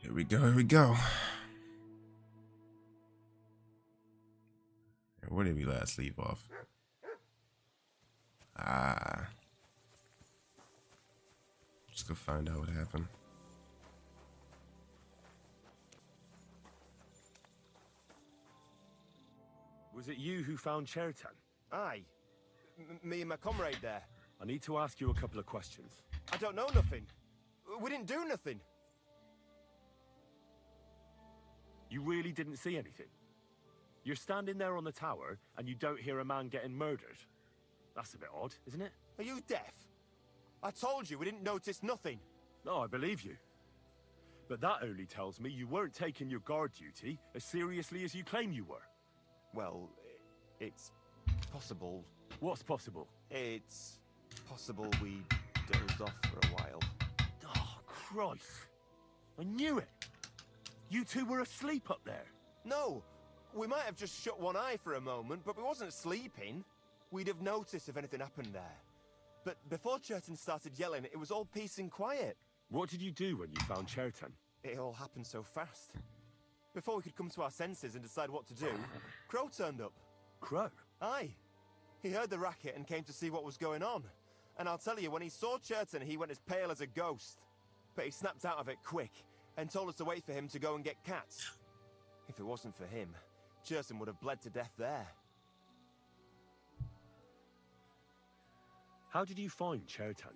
Here we go, here we go. Where did we last leave off? Let's go find out what happened. Was it you who found Chertan? Aye. Me and my comrade there. I need to ask you a couple of questions. I don't know nothing. We didn't do nothing. You really didn't see anything? You're standing there on the tower, and you don't hear a man getting murdered? That's a bit odd, isn't it? Are you deaf? I told you we didn't notice nothing. No, I believe you. But that only tells me you weren't taking your guard duty as seriously as you claim you were. Well, it's possible. What's possible? It's possible we dozed off for a while. Oh, Christ. I knew it. You two were asleep up there. No, we might have just shut one eye for a moment, but we wasn't sleeping. We'd have noticed if anything happened there. But before Chertan started yelling, it was all peace and quiet. What did you do when you found Chertan? It all happened so fast. Before we could come to our senses and decide what to do, Crow turned up. Crow? Aye. He heard the racket and came to see what was going on. And I'll tell you, when he saw Chertan, he went as pale as a ghost. But he snapped out of it quick and told us to wait for him to go and get cats. If it wasn't for him, Chertan would have bled to death there. How did you find Chertan?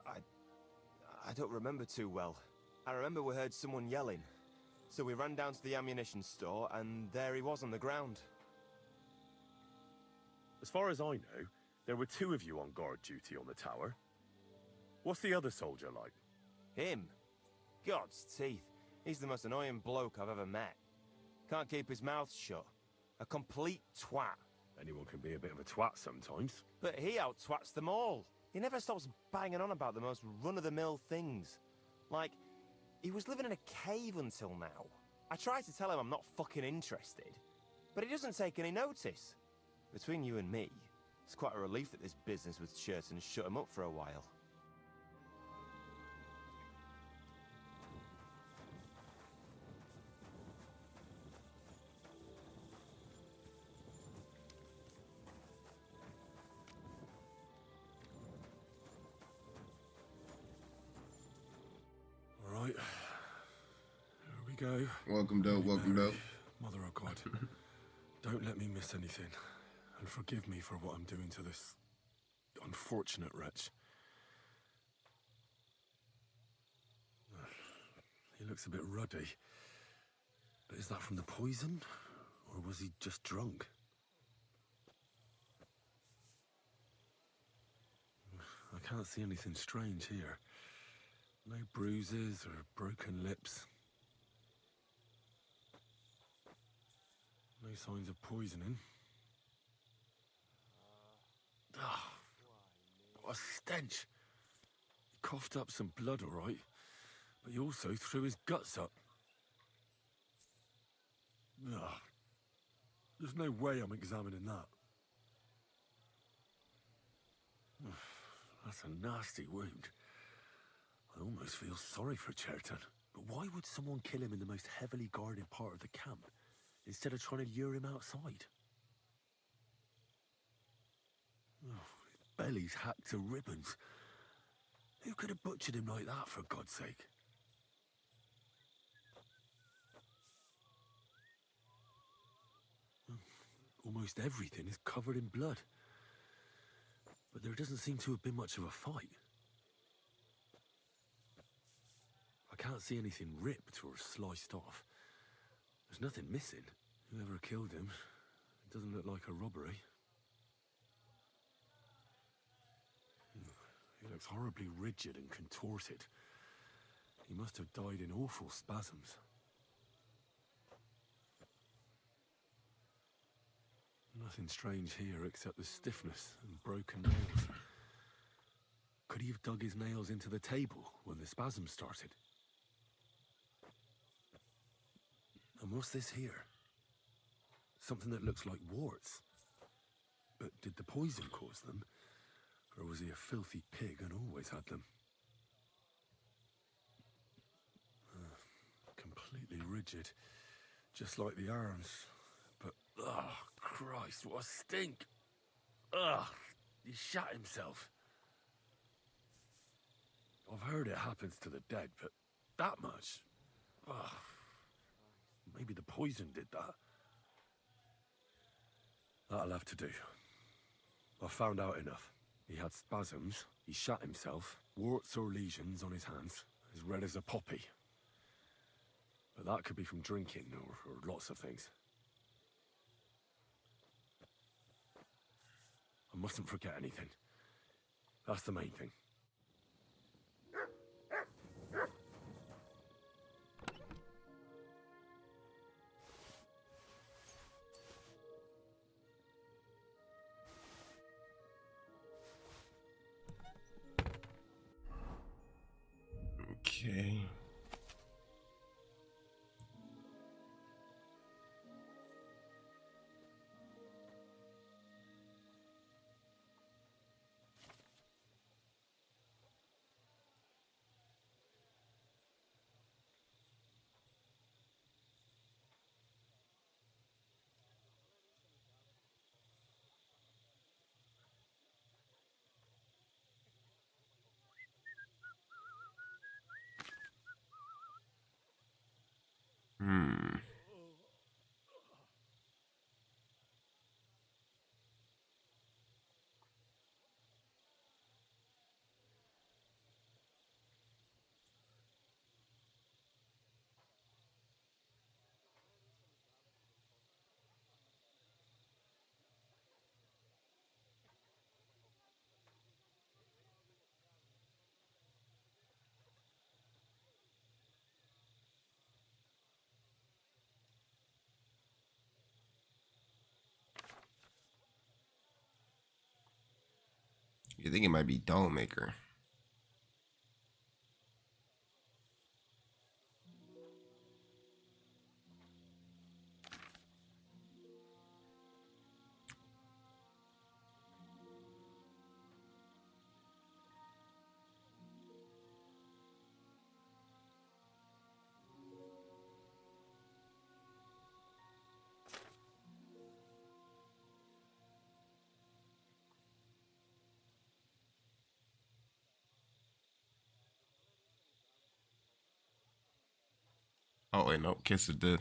I don't remember too well. I remember we heard someone yelling. So we ran down to the ammunition store, and there he was on the ground. As far as I know, there were two of you on guard duty on the tower. What's the other soldier like? Him? God's teeth. He's the most annoying bloke I've ever met. Can't keep his mouth shut. A complete twat. Anyone can be a bit of a twat sometimes. But he out-twats them all. He never stops banging on about the most run-of-the-mill things. Like, he was living in a cave until now. I tried to tell him I'm not fucking interested, but he doesn't take any notice. Between you and me, it's quite a relief that this business with Chertan shut him up for a while. All right. Here we go. Welcome, dope. Welcome, dope. Mother of God, don't let me miss anything. And forgive me for what I'm doing to this unfortunate wretch. He looks a bit ruddy. But is that from the poison? Or was he just drunk? I can't see anything strange here. No bruises or broken lips. No signs of poisoning. Ah, what a stench. He coughed up some blood, all right, but he also threw his guts up. Ah, there's no way I'm examining that. That's a nasty wound. I almost feel sorry for Chertan. But why would someone kill him in the most heavily guarded part of the camp, instead of trying to lure him outside? Oh, his belly's hacked to ribbons. Who could have butchered him like that, for God's sake? Almost everything is covered in blood. But there doesn't seem to have been much of a fight. I can't see anything ripped or sliced off. There's nothing missing. Whoever killed him, it doesn't look like a robbery. He looks horribly rigid and contorted. He must have died in awful spasms. Nothing strange here except the stiffness and broken nails. Could he have dug his nails into the table when the spasms started? And what's this here? Something that looks like warts. But did the poison cause them? Or was he a filthy pig and always had them? rigid, just like the arms. But, oh, Christ, what a stink! Ugh, he shot himself. I've heard it happens to the dead, but that much? Ugh. Maybe the poison did that. That'll have to do. I found out enough. He had spasms, he shot himself, warts or lesions on his hands, as red as a poppy. But that could be from drinking, or lots of things. I mustn't forget anything. That's the main thing. Okay. Hmm. You think it might be Doll Maker? Oh wait, no, Kiss of Death.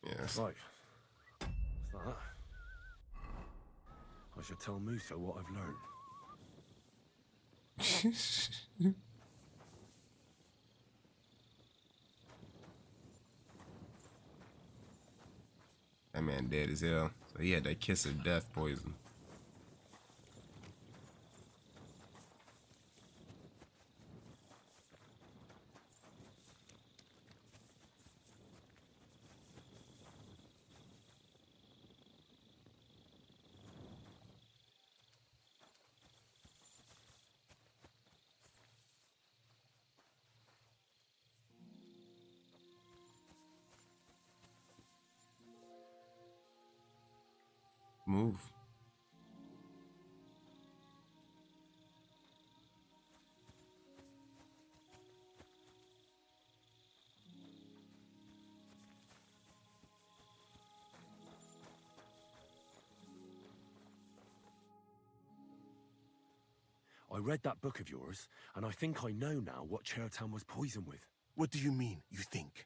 Yes. Right. What's that? I should tell Musa what I've learned. That man dead as hell. So he had that Kiss of Death poison. Move. I read that book of yours, and I think I know now what Chertown was poisoned with. What do you mean, you think?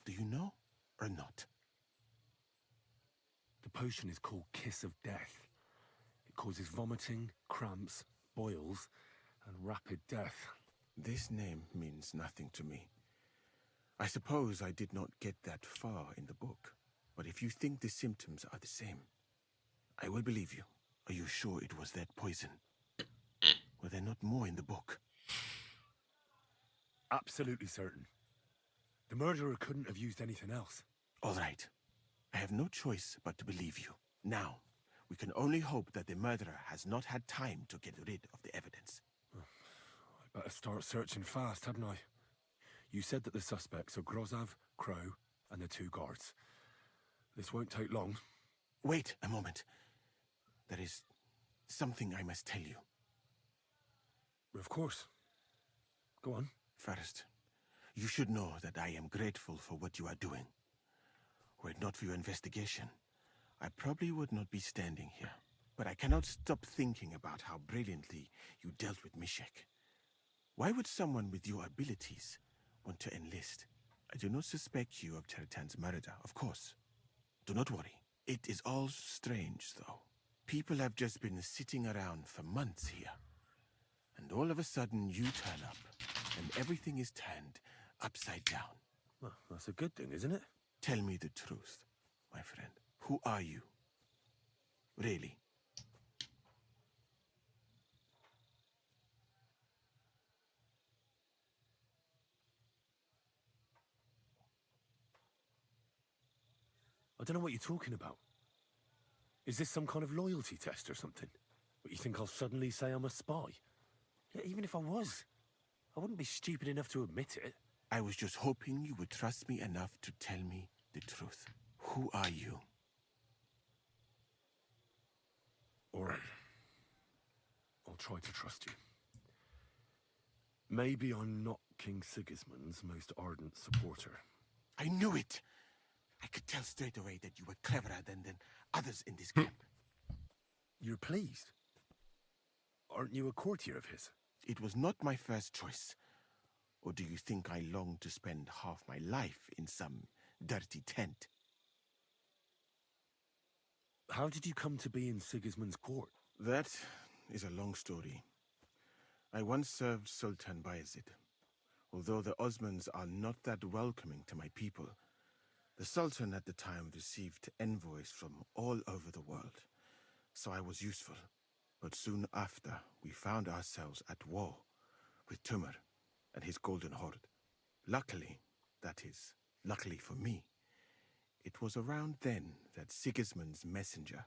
Do you know or not? The potion is called Kiss of Death. It causes vomiting, cramps, boils, and rapid death. This name means nothing to me. I suppose I did not get that far in the book, but if you think the symptoms are the same, I will believe you. Are you sure it was that poison? Were there not more in the book? Absolutely certain. The murderer couldn't have used anything else. All right. I have no choice but to believe you. Now, we can only hope that the murderer has not had time to get rid of the evidence. I better start searching fast, hadn't I? You said that the suspects are Grozov, Crow, and the 2 guards. This won't take long. Wait a moment. There is something I must tell you. Of course. Go on. First, you should know that I am grateful for what you are doing. Were it not for your investigation, I probably would not be standing here. But I cannot stop thinking about how brilliantly you dealt with Mishek. Why would someone with your abilities want to enlist? I do not suspect you of Teretan's murder, of course. Do not worry. It is all strange, though. People have just been sitting around for months here. And all of a sudden you turn up, and everything is turned upside down. Well, that's a good thing, isn't it? Tell me the truth, my friend. Who are you? Really? I don't know what you're talking about. Is this some kind of loyalty test or something? But you think I'll suddenly say I'm a spy? Yeah, even if I was, I wouldn't be stupid enough to admit it. I was just hoping you would trust me enough to tell me the truth. Who are you? All right. I'll try to trust you. Maybe I'm not King Sigismund's most ardent supporter. I knew it! I could tell straight away that you were cleverer than others in this camp. You're pleased? Aren't you a courtier of his? It was not my first choice. Or do you think I long to spend half my life in some dirty tent? How did you come to be in Sigismund's court? That is a long story. I once served Sultan Bayezid. Although the Osmans are not that welcoming to my people, the Sultan at the time received envoys from all over the world, so I was useful. But soon after, we found ourselves at war with Timur and his Golden Horde. Luckily, that is, luckily for me, it was around then that Sigismund's messenger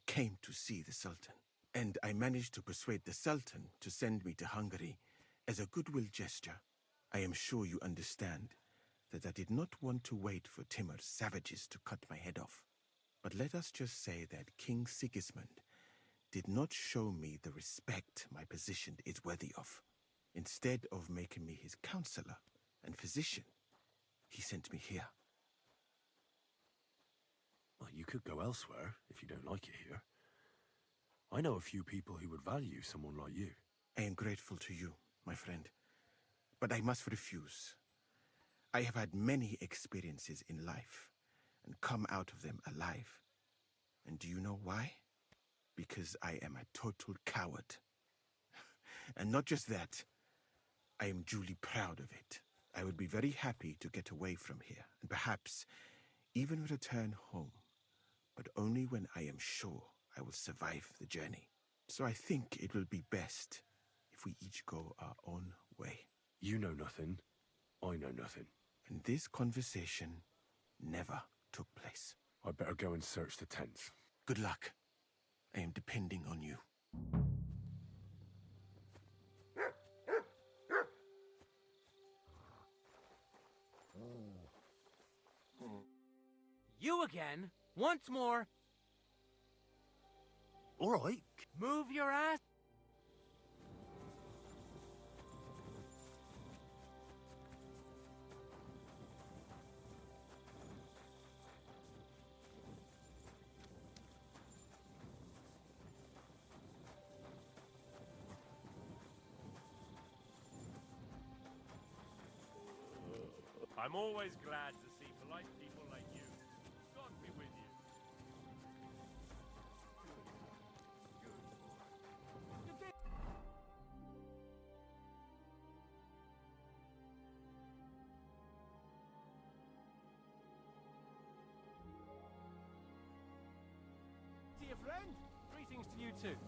came to see the Sultan. And I managed to persuade the Sultan to send me to Hungary as a goodwill gesture. I am sure you understand that I did not want to wait for Timur's savages to cut my head off. But let us just say that King Sigismund did not show me the respect my position is worthy of. Instead of making me his counselor and physician, he sent me here. Well, you could go elsewhere if you don't like it here. I know a few people who would value someone like you. I am grateful to you, my friend, but I must refuse. I have had many experiences in life and come out of them alive. And do you know why? Because I am a total coward. And not just that, I am duly proud of it. I would be very happy to get away from here and perhaps even return home, but only when I am sure I will survive the journey. So I think it will be best if we each go our own way. You know nothing, I know nothing. And this conversation never took place. I'd better go and search the tents. Good luck. I am depending on you. You again? Once more? All right. Move your ass. I'm always glad to see polite people like you. God be with you. Dear friend, greetings to you too.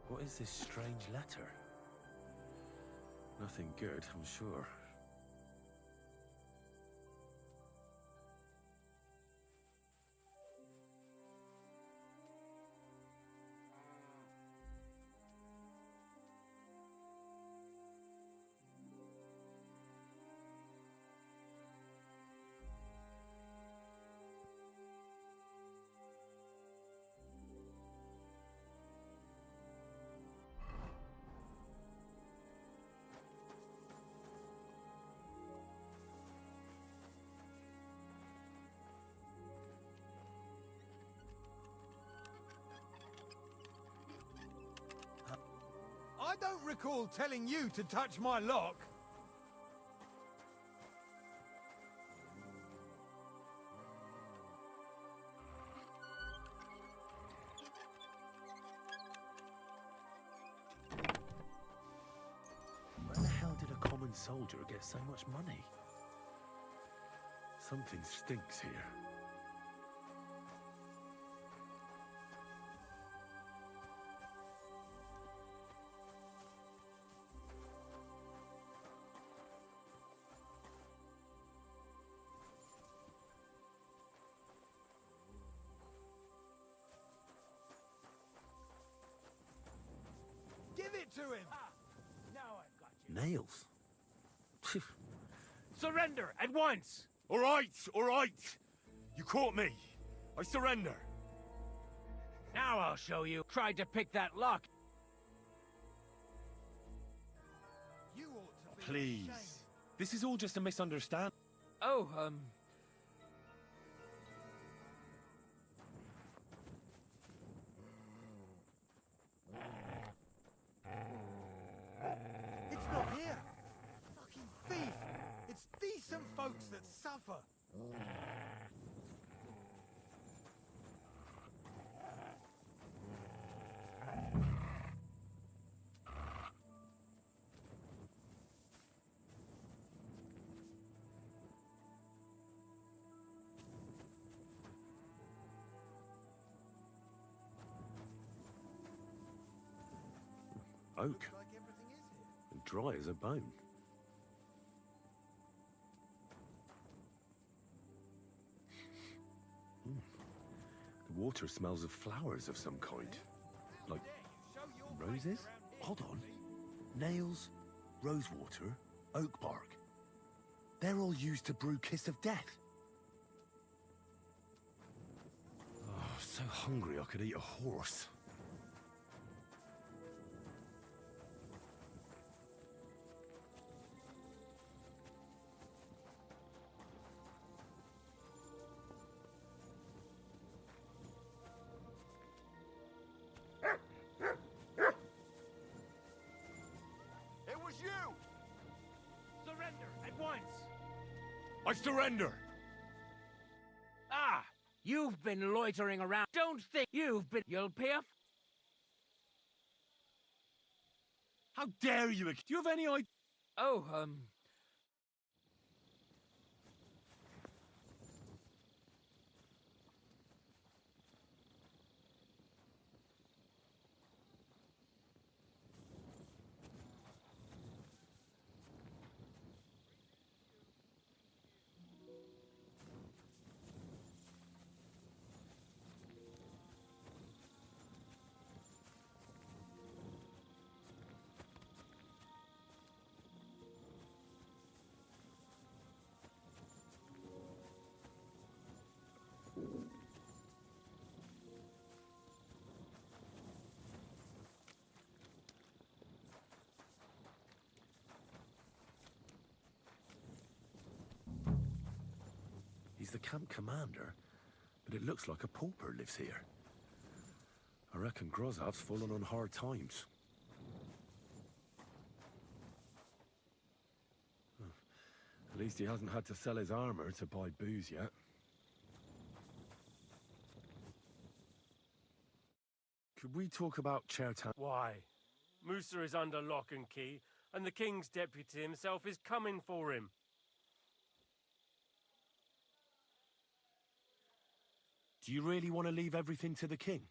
What is this strange letter? Nothing good, I'm sure. I don't recall telling you to touch my lock. Where the hell did a common soldier get so much money? Something stinks here. Give it to him! Now I've got you. Nails? Surrender at once! All right, all right. You caught me. I surrender. Now I'll show you. Tried to pick that lock. You ought to be Please. ashamed. This is all just a misunderstanding. Oh, It's not here. Fucking thief. It's decent folks that suffer. Oak. Looks like everything is here. And dry as a bone. The water smells of flowers of some kind. Like roses? Hold on. Nails, rosewater, oak bark. They're all used to brew Kiss of Death. Oh, so hungry I could eat a horse. It was you! surrender at once! I surrender! Ah! You've been loitering around. Don't think you've been. You'll pay off. How dare you? Do you have any idea? Oh, He's the camp commander, but it looks like a pauper lives here. I reckon Grozov's fallen on hard times. At least he hasn't had to sell his armor to buy booze yet. Could we talk about Chertan? Why? Musa is under lock and key, and the king's deputy himself is coming for him. Do you really want to leave everything to the king?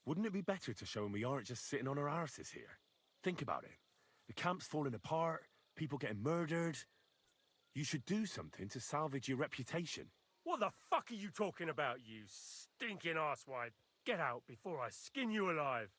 Wouldn't it be better to show him we aren't just sitting on our arses here? Think about it. The camp's falling apart, people getting murdered. You should do something to salvage your reputation. What the fuck are you talking about, you stinking arsewipe? Get out before I skin you alive.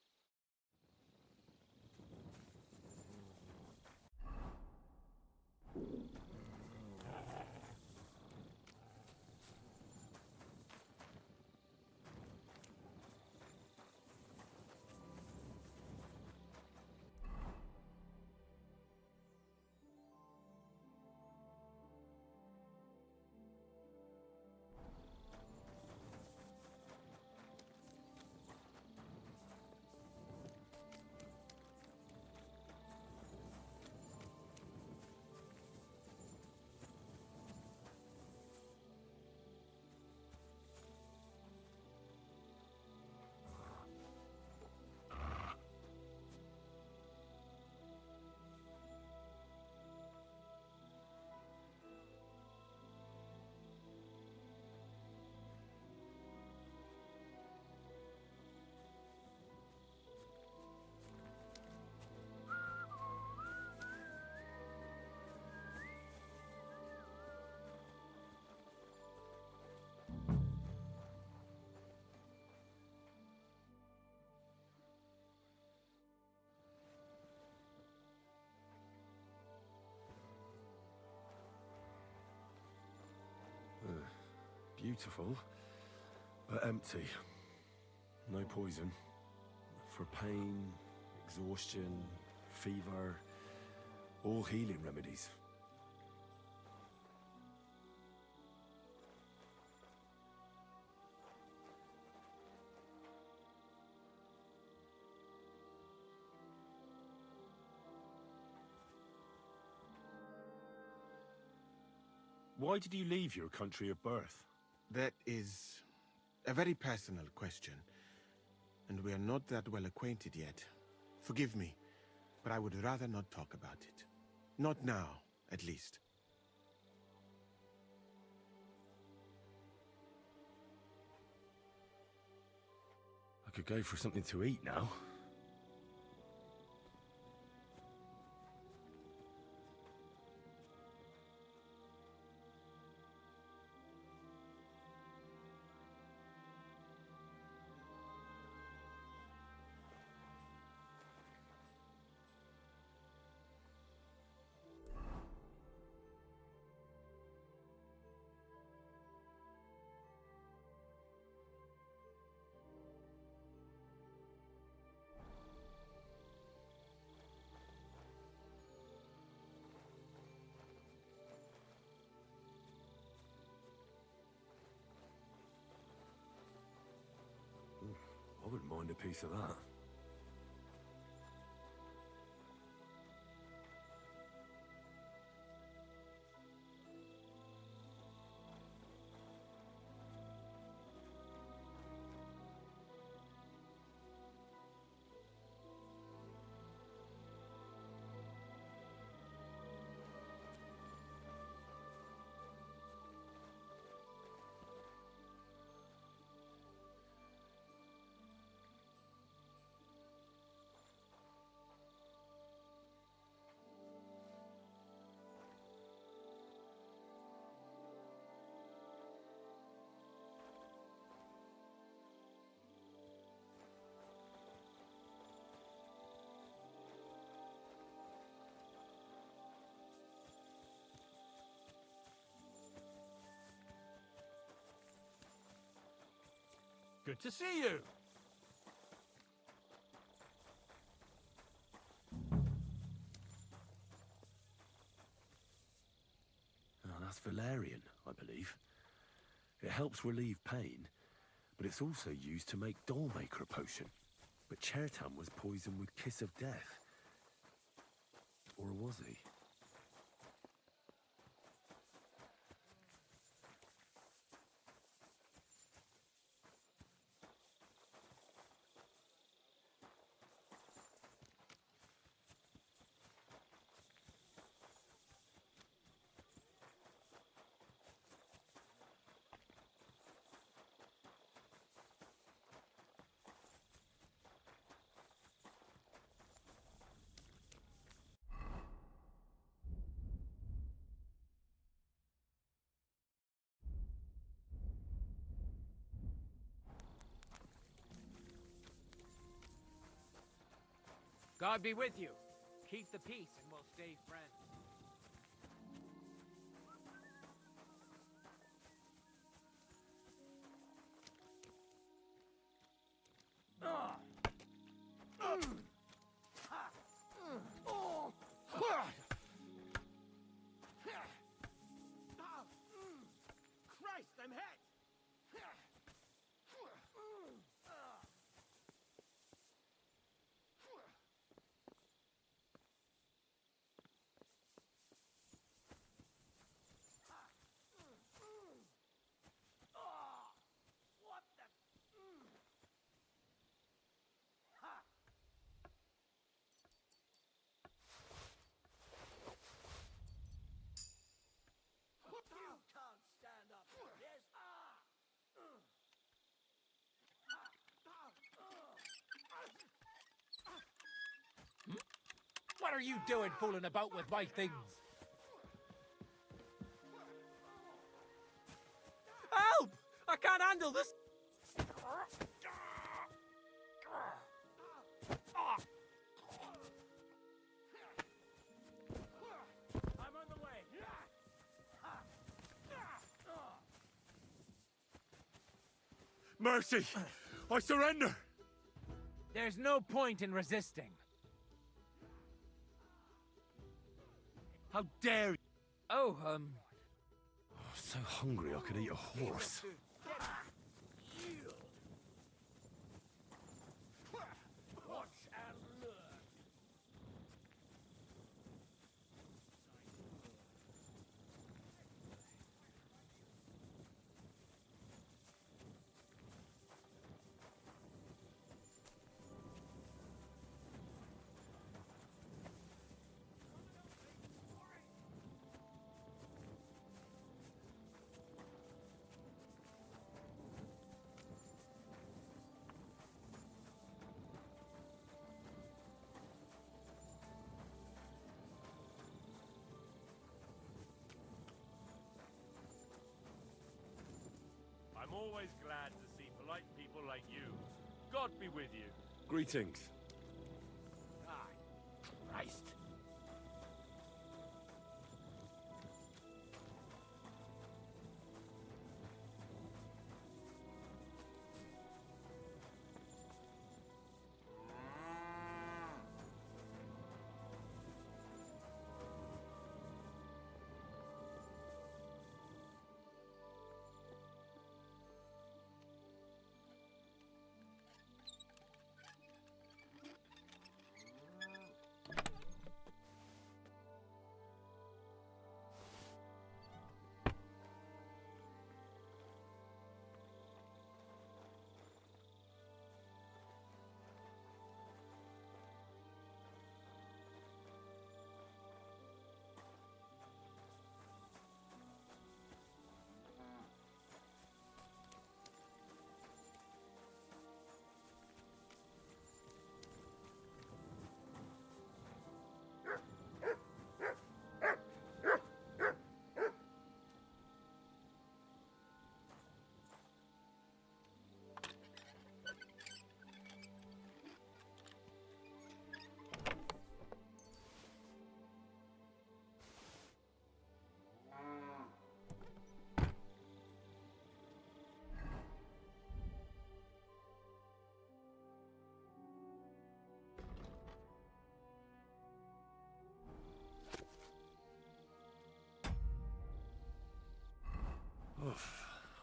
Beautiful, but empty. No poison. For pain, exhaustion, fever, all healing remedies. Why did you leave your country of birth? That is a very personal question, and we are not that well acquainted yet. Forgive me, but I would rather not talk about it. Not now, at least. I could go for something to eat now. I wouldn't mind a piece of that. Good to see you. Oh, that's valerian, I believe. It helps relieve pain, but it's also used to make Dollmaker potion. But Chertam was poisoned with Kiss of Death. Or was he? God be with you. Keep the peace and we'll stay friends. Christ, I'm hit! What the? You can't stand up to this. What are you doing fooling about with my things? Help! I can't handle this! I'm on the way. Mercy! I surrender! There's no point in resisting. How dare you! Oh, I'm so hungry I could eat a horse. Watch and learn. I'm always glad to see polite people like you. God be with you. Greetings. Christ.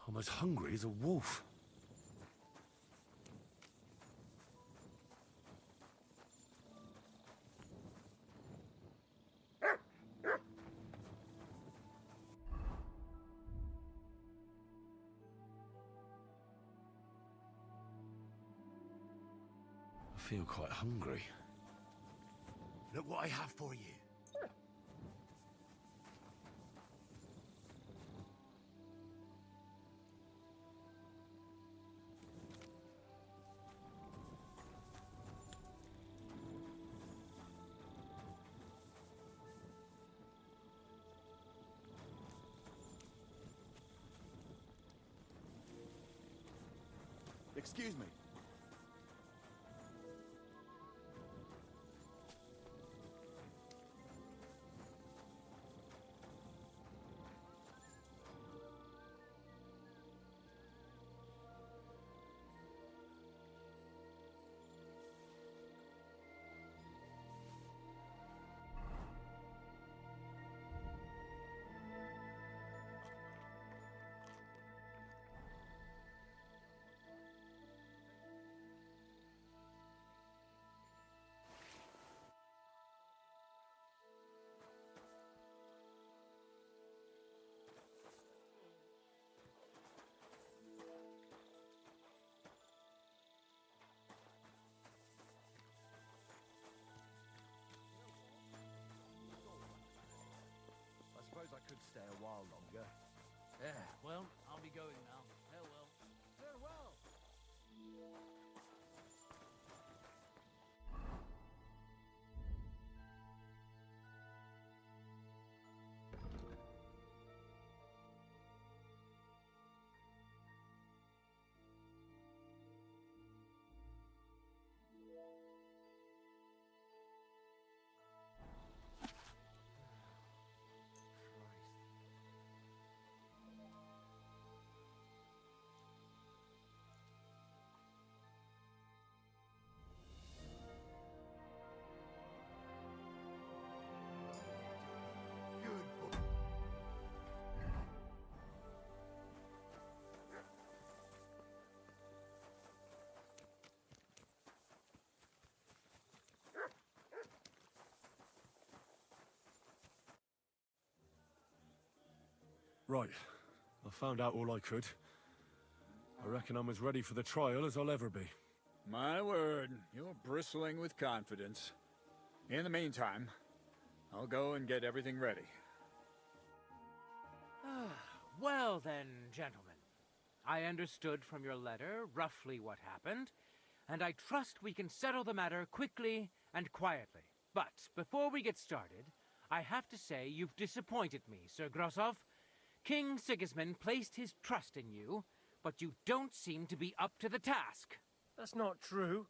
I'm as hungry as a wolf. I feel quite hungry. Look what I have for you. Excuse me. going now. Farewell. Farewell. Good boy. Right. I found out all I could. I reckon I'm as ready for the trial as I'll ever be. My word, you're bristling with confidence. In the meantime, I'll go and get everything ready. Well then, gentlemen. I understood from your letter roughly what happened, and I trust we can settle the matter quickly and quietly. But before we get started, I have to say you've disappointed me, Sir Grosov. King Sigismund placed his trust in you, but you don't seem to be up to the task. That's not true.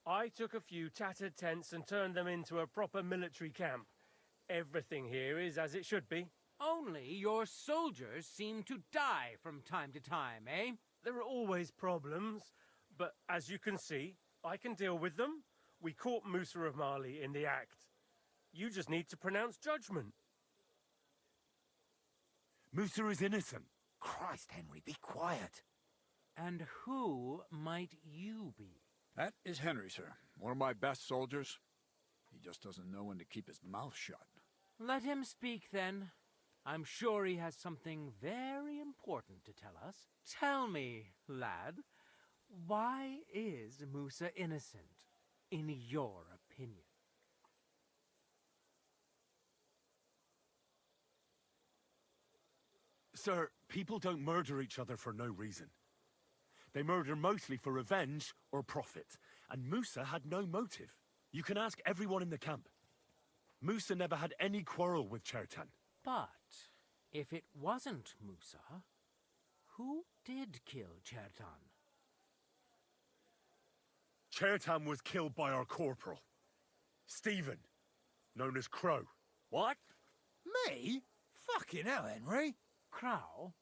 I took a few tattered tents and turned them into a proper military camp. Everything here is as it should be. Only your soldiers seem to die from time to time, eh? There are always problems, but as you can see, I can deal with them. We caught Musa of Mali in the act. You just need to pronounce judgment. Musa is innocent. Christ, Henry, be quiet. And who might you be? That is Henry, sir. One of my best soldiers. He just doesn't know when to keep his mouth shut. Let him speak, then. I'm sure he has something very important to tell us. Tell me, lad, why is Musa innocent, in your opinion? Sir, people don't murder each other for no reason. They murder mostly for revenge or profit, and Musa had no motive. You can ask everyone in the camp. Musa never had any quarrel with Chertan. But if it wasn't Musa, who did kill Chertan? Chertan was killed by our corporal, Stephen, known as Crow. What? Me? Fucking hell, Henry. Crow?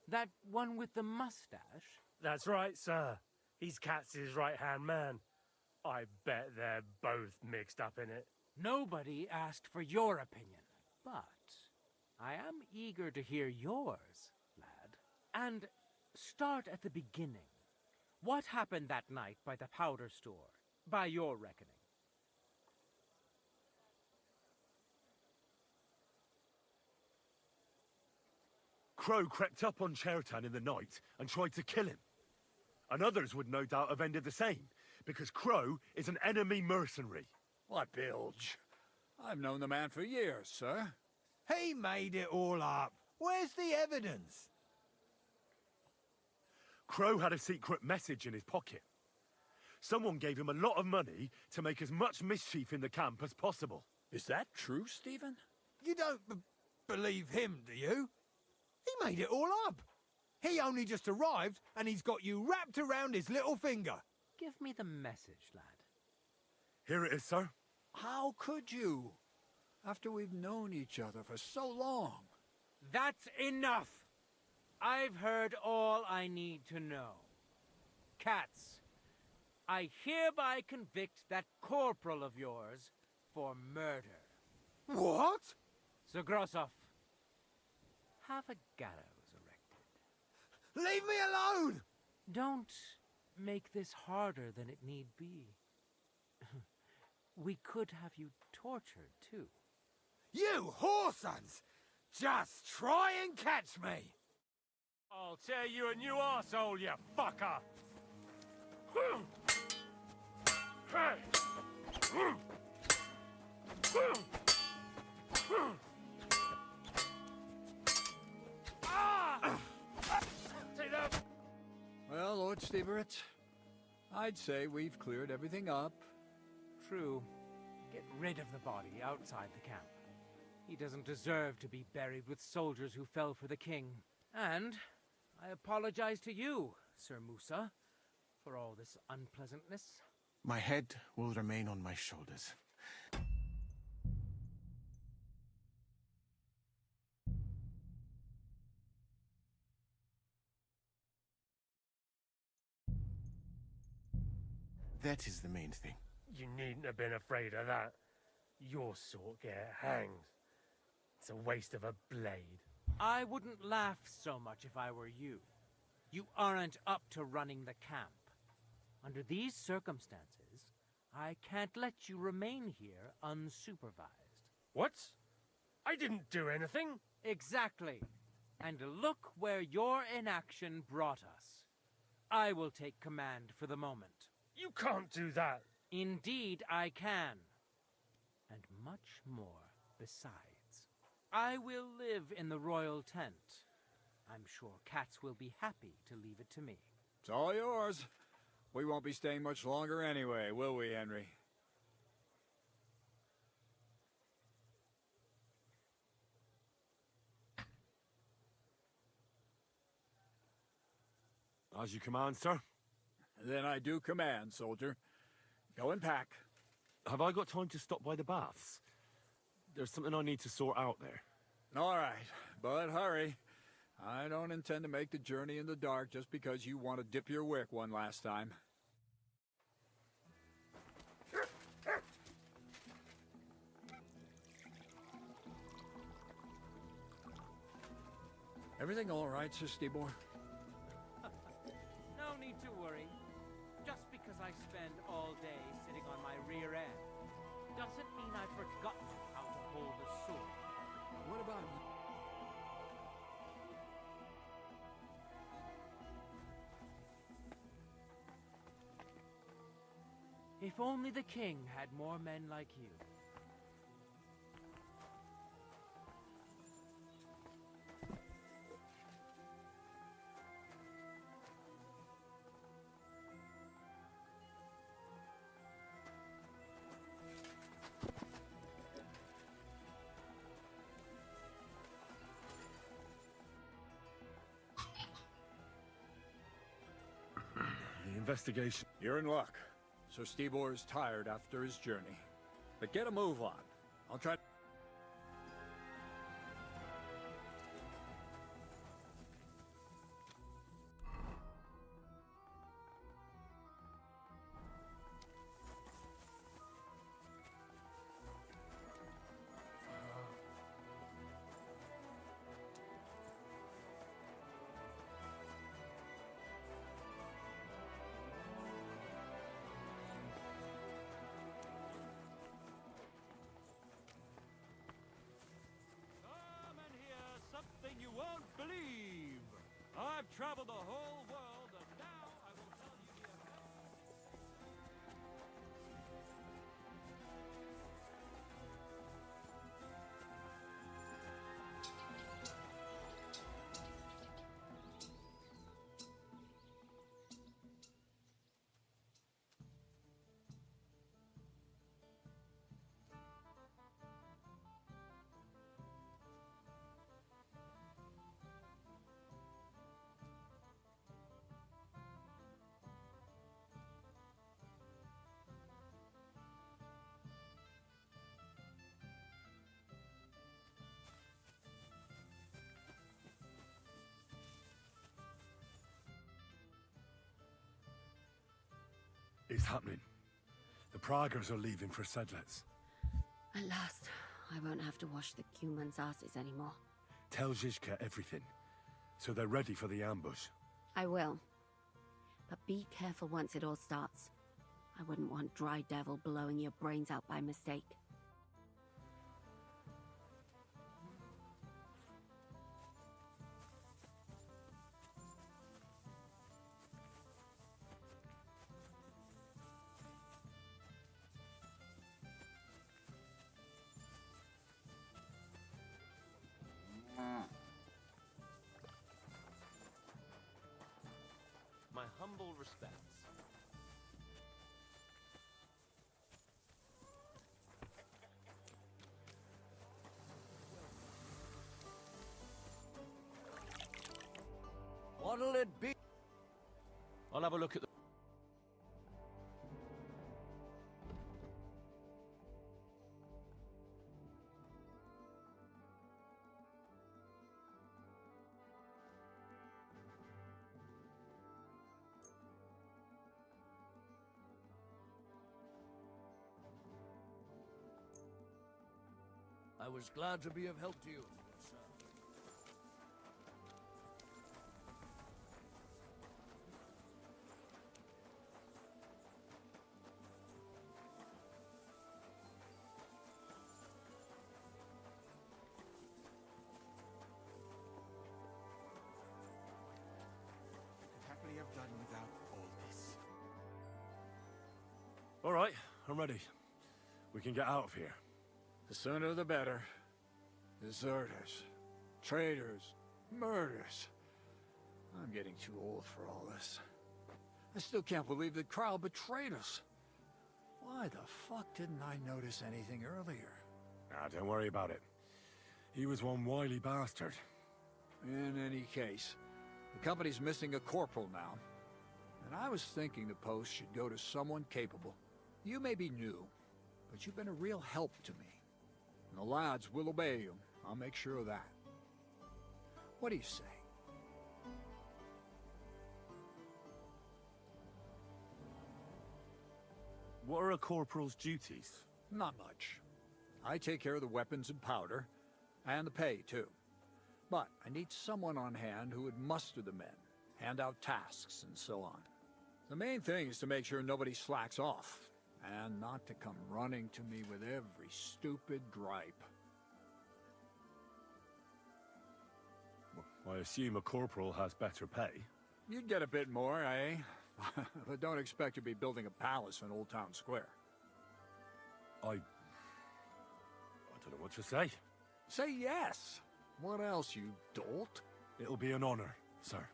That one with the mustache? That's right, sir. He's Katz's right-hand man. I bet they're both mixed up in it. Nobody asked for your opinion, but I am eager to hear yours, lad. And start at the beginning. What happened that night by the powder store, by your reckoning? Crow crept up on Chertan in the night and tried to kill him. And others would no doubt have ended the same, because Crow is an enemy mercenary. What bilge? I've known the man for years, sir. He made it all up. Where's the evidence? Crow had a secret message in his pocket. Someone gave him a lot of money to make as much mischief in the camp as possible. Is that true, Stephen? You don't believe him, do you? He made it all up. He only just arrived, and he's got you wrapped around his little finger. Give me the message, lad. Here it is, sir. How could you? After we've known each other for so long. That's enough! I've heard all I need to know. Katz, I hereby convict that corporal of yours for murder. What? Sir Grosov, have a gallows erected. Leave me alone! Don't make this harder than it need be. We could have you tortured, too. You whoresons! Just try and catch me! I'll tear you a new arsehole, you fucker! Deliverance? I'd say we've cleared everything up. True. Get rid of the body outside the camp. He doesn't deserve to be buried with soldiers who fell for the king. And I apologize to you, Sir Musa, for all this unpleasantness. My head will remain on my shoulders. That is the main thing. You needn't have been afraid of that. Your sort get hanged. It's a waste of a blade. I wouldn't laugh so much if I were you. You aren't up to running the camp. Under these circumstances, I can't let you remain here unsupervised. What? I didn't do anything. Exactly. And look where your inaction brought us. I will take command for the moment. You can't do that. Indeed, I can. And much more besides. I will live in the royal tent. I'm sure cats will be happy to leave it to me. It's all yours. We won't be staying much longer anyway, will we, Henry? As you command, sir. Then I do command, soldier. Go and pack. Have I got time to stop by the baths? There's something I need to sort out there. All right, but hurry. I don't intend to make the journey in the dark just because you want to dip your wick one last time. Everything all right, Sir Stibor? No need to worry. Just because I spend all day sitting on my rear end doesn't mean I've forgotten how to hold a sword. What about... If only the king had more men like you. The investigation. You're in luck. Sir Stibor is tired after his journey. But get a move on. I'll try... Come and hear something you won't believe. I've traveled the whole world, and now I will tell you the effect. It's happening. The Praggers are leaving for Sedlets. At last, I won't have to wash the humans' asses anymore. Tell Zizka everything, so they're ready for the ambush. I will. But be careful once it all starts. I wouldn't want Dry Devil blowing your brains out by mistake. My humble respects. What'll it be? I'll have a look at the... I was glad to be of help to you, sir. Could happily have done without all this. All right, I'm ready. We can get out of here. The sooner the better. Deserters, traitors, murders. I'm getting too old for all this. I still can't believe that Kyle betrayed us. Why the fuck didn't I notice anything earlier? Ah, don't worry about it. He was one wily bastard. In any case, the company's missing a corporal now. And I was thinking the post should go to someone capable. You may be new, but you've been a real help to me. And the lads will obey you. I'll make sure of that. What do you say? What are a corporal's duties? Not much. I take care of the weapons and powder, and the pay, too. But I need someone on hand who would muster the men, hand out tasks, and so on. The main thing is to make sure nobody slacks off, and not to come running to me with every stupid gripe. I assume a corporal has better pay. You'd get a bit more, eh? But don't expect to be building a palace in Old Town Square. I don't know what to say. Say yes! What else, you dolt? It'll be an honor, sir.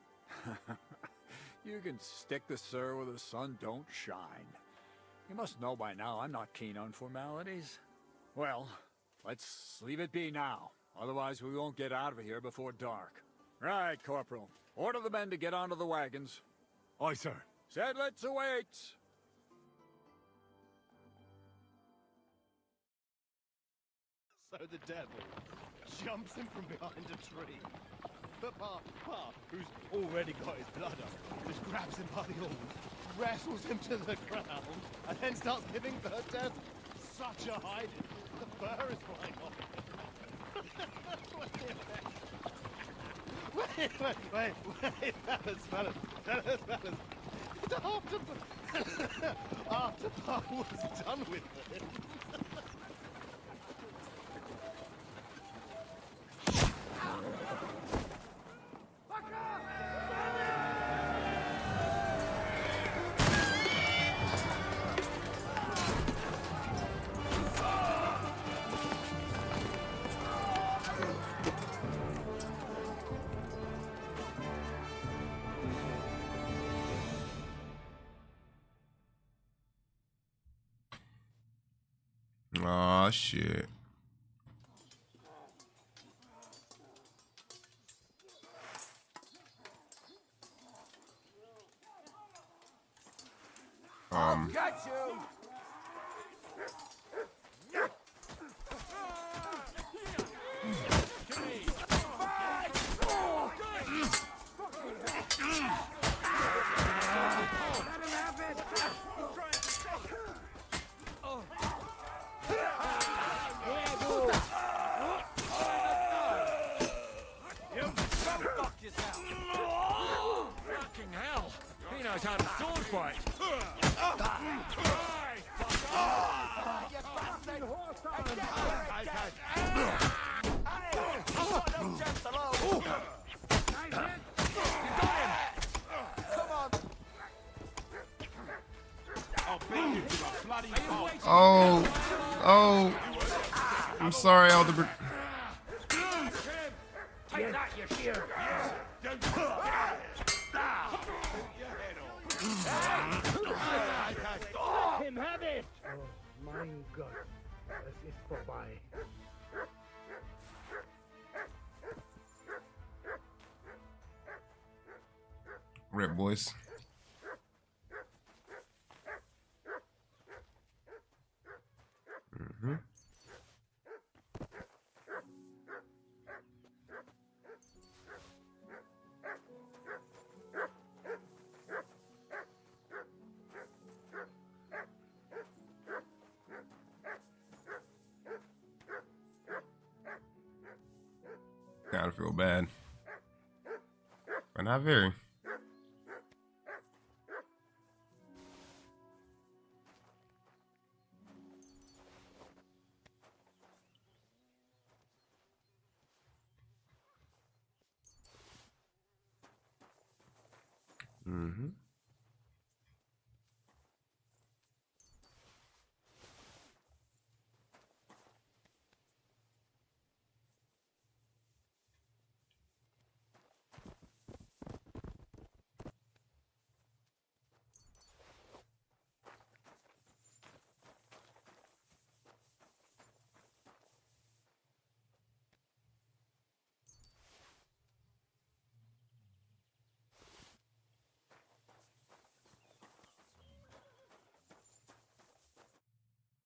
You can stick the sir where the sun don't shine. You must know by now I'm not keen on formalities. Well, let's leave it be now. Otherwise we won't get out of here before dark. Right, Corporal. Order the men to get onto the wagons. Aye, sir. Sedlitz awaits! So the devil jumps in from behind a tree. But Pa, who's already got his blood up, just grabs him by the horns, wrestles him to the ground, and then starts giving the devil such a hiding. The fur is flying off. Wait, fellas. After Pa was done with it. Aw, shit. Got you! How to sword fight. Oh, I'm sorry, Alderbert. Take that, you sheer! him have it! Oh, mein Gott. Es ist vorbei. Rip, boys. Kind of feel bad, but not very.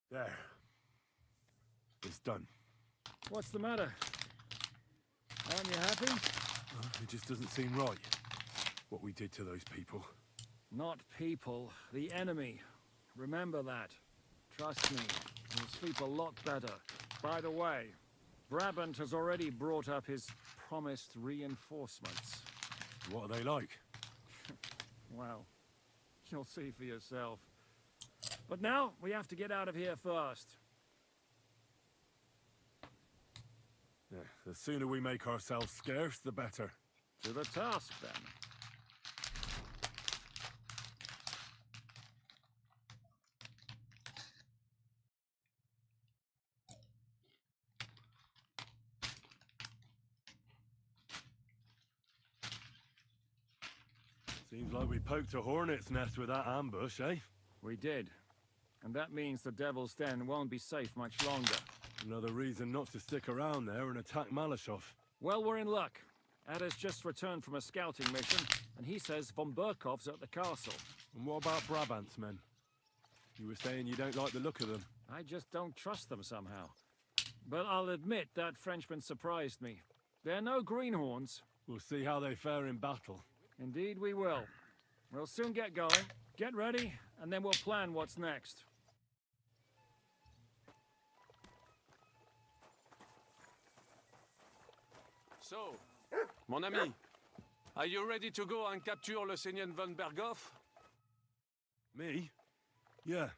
There. It's done. What's the matter? Aren't you happy? It just doesn't seem right. What we did to those people. Not people, the enemy. Remember that. Trust me, you'll sleep a lot better. By the way, Brabant has already brought up his promised reinforcements. What are they like? Well, you'll see for yourself. But now, we have to get out of here first. Yeah, the sooner we make ourselves scarce, the better. To the task, then. Seems like we poked a hornet's nest with that ambush, eh? We did. And that means the Devil's Den won't be safe much longer. Another reason not to stick around there and attack Malashov. Well, we're in luck. Ada's just returned from a scouting mission, and he says von Burkov's at the castle. And what about Brabant's men? You were saying you don't like the look of them. I just don't trust them somehow. But I'll admit that Frenchman surprised me. They're no greenhorns. We'll see how they fare in battle. Indeed we will. We'll soon get going. Get ready, and then we'll plan what's next. So, mon ami, are you ready to go and capture le Seigneur von Berghoff? Me? Yeah.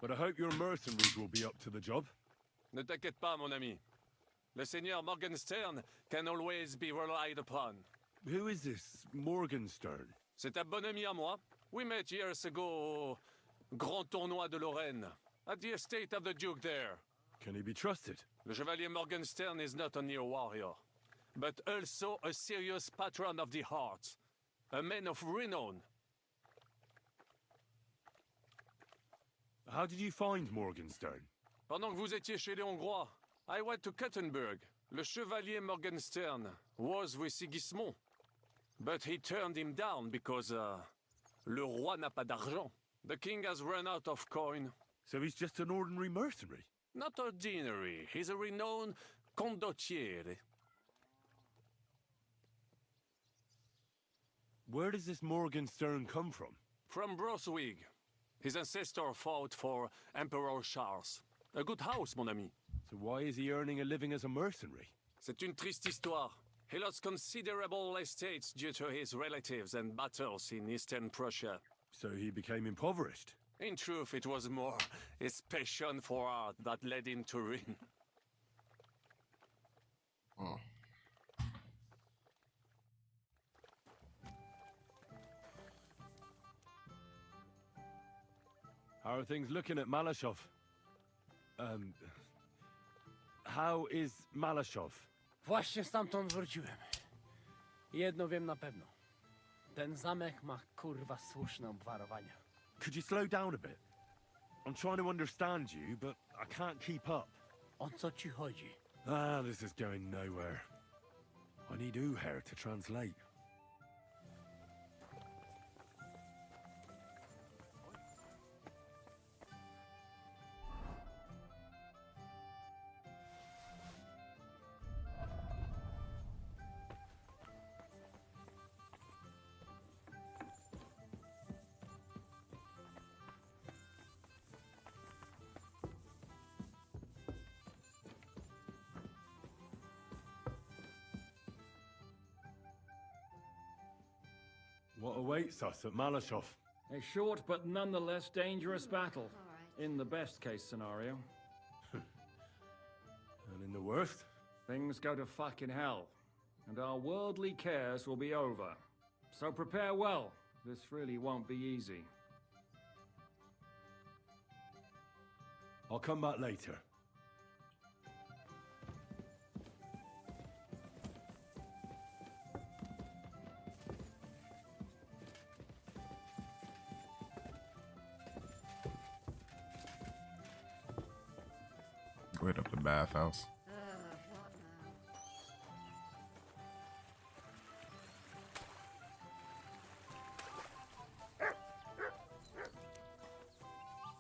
But I hope your mercenaries will be up to the job. Ne t'inquiète pas, mon ami. Le Seigneur Morgenstern can always be relied upon. Who is this Morgenstern? C'est un bon ami à moi. We met years ago au Grand Tournoi de Lorraine, at the estate of the Duke there. Can he be trusted? Le Chevalier Morgenstern is not only a warrior, but also a serious patron of the hearts, a man of renown. How did you find Morgenstern? Pendant que vous étiez chez les Hongrois, I went to Kettenberg. Le Chevalier Morgenstern was with Sigismund, but he turned him down because, le roi n'a pas d'argent. The king has run out of coin. So he's just an ordinary mercenary? Not ordinary. He's a renowned condottiere. Where does this Morgenstern come from? From Broswig. His ancestor fought for Emperor Charles. A good house, mon ami. So why is he earning a living as a mercenary? C'est une triste histoire. He lost considerable estates due to his relatives and battles in Eastern Prussia. So he became impoverished? In truth, it was more his passion for art that led him to ruin. Oh. How are things looking at Malashov? How is Malashov? Właśnie stamtąd wróciłem. Jedno wiem na pewno. Ten zamek ma kurwa słuszne obwarowania. Could you slow down a bit? I'm trying to understand you, but I can't keep up. O co ci chodzi? This is going nowhere. I need Uher to translate. What awaits us at Malashov? A short but nonetheless dangerous battle. In the best case scenario. And in the worst? Things go to fucking hell. And our worldly cares will be over. So prepare well. This really won't be easy. I'll come back later. Right up the bathhouse.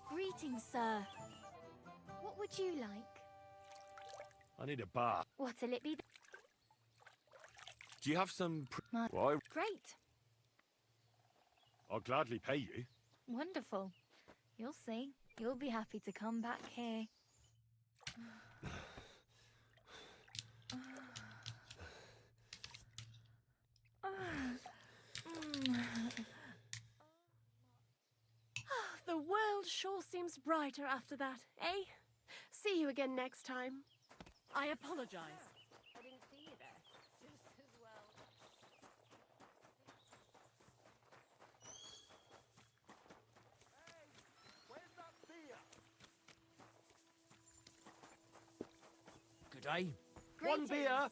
Greetings, sir. What would you like? I need a bath. What'll it be? Do you have some... Why? Great. I'll gladly pay you. Wonderful. You'll see. You'll be happy to come back here. The world sure seems brighter after that, eh? See you again next time. I apologize. I didn't see you there. Just as well. Good day. One beer.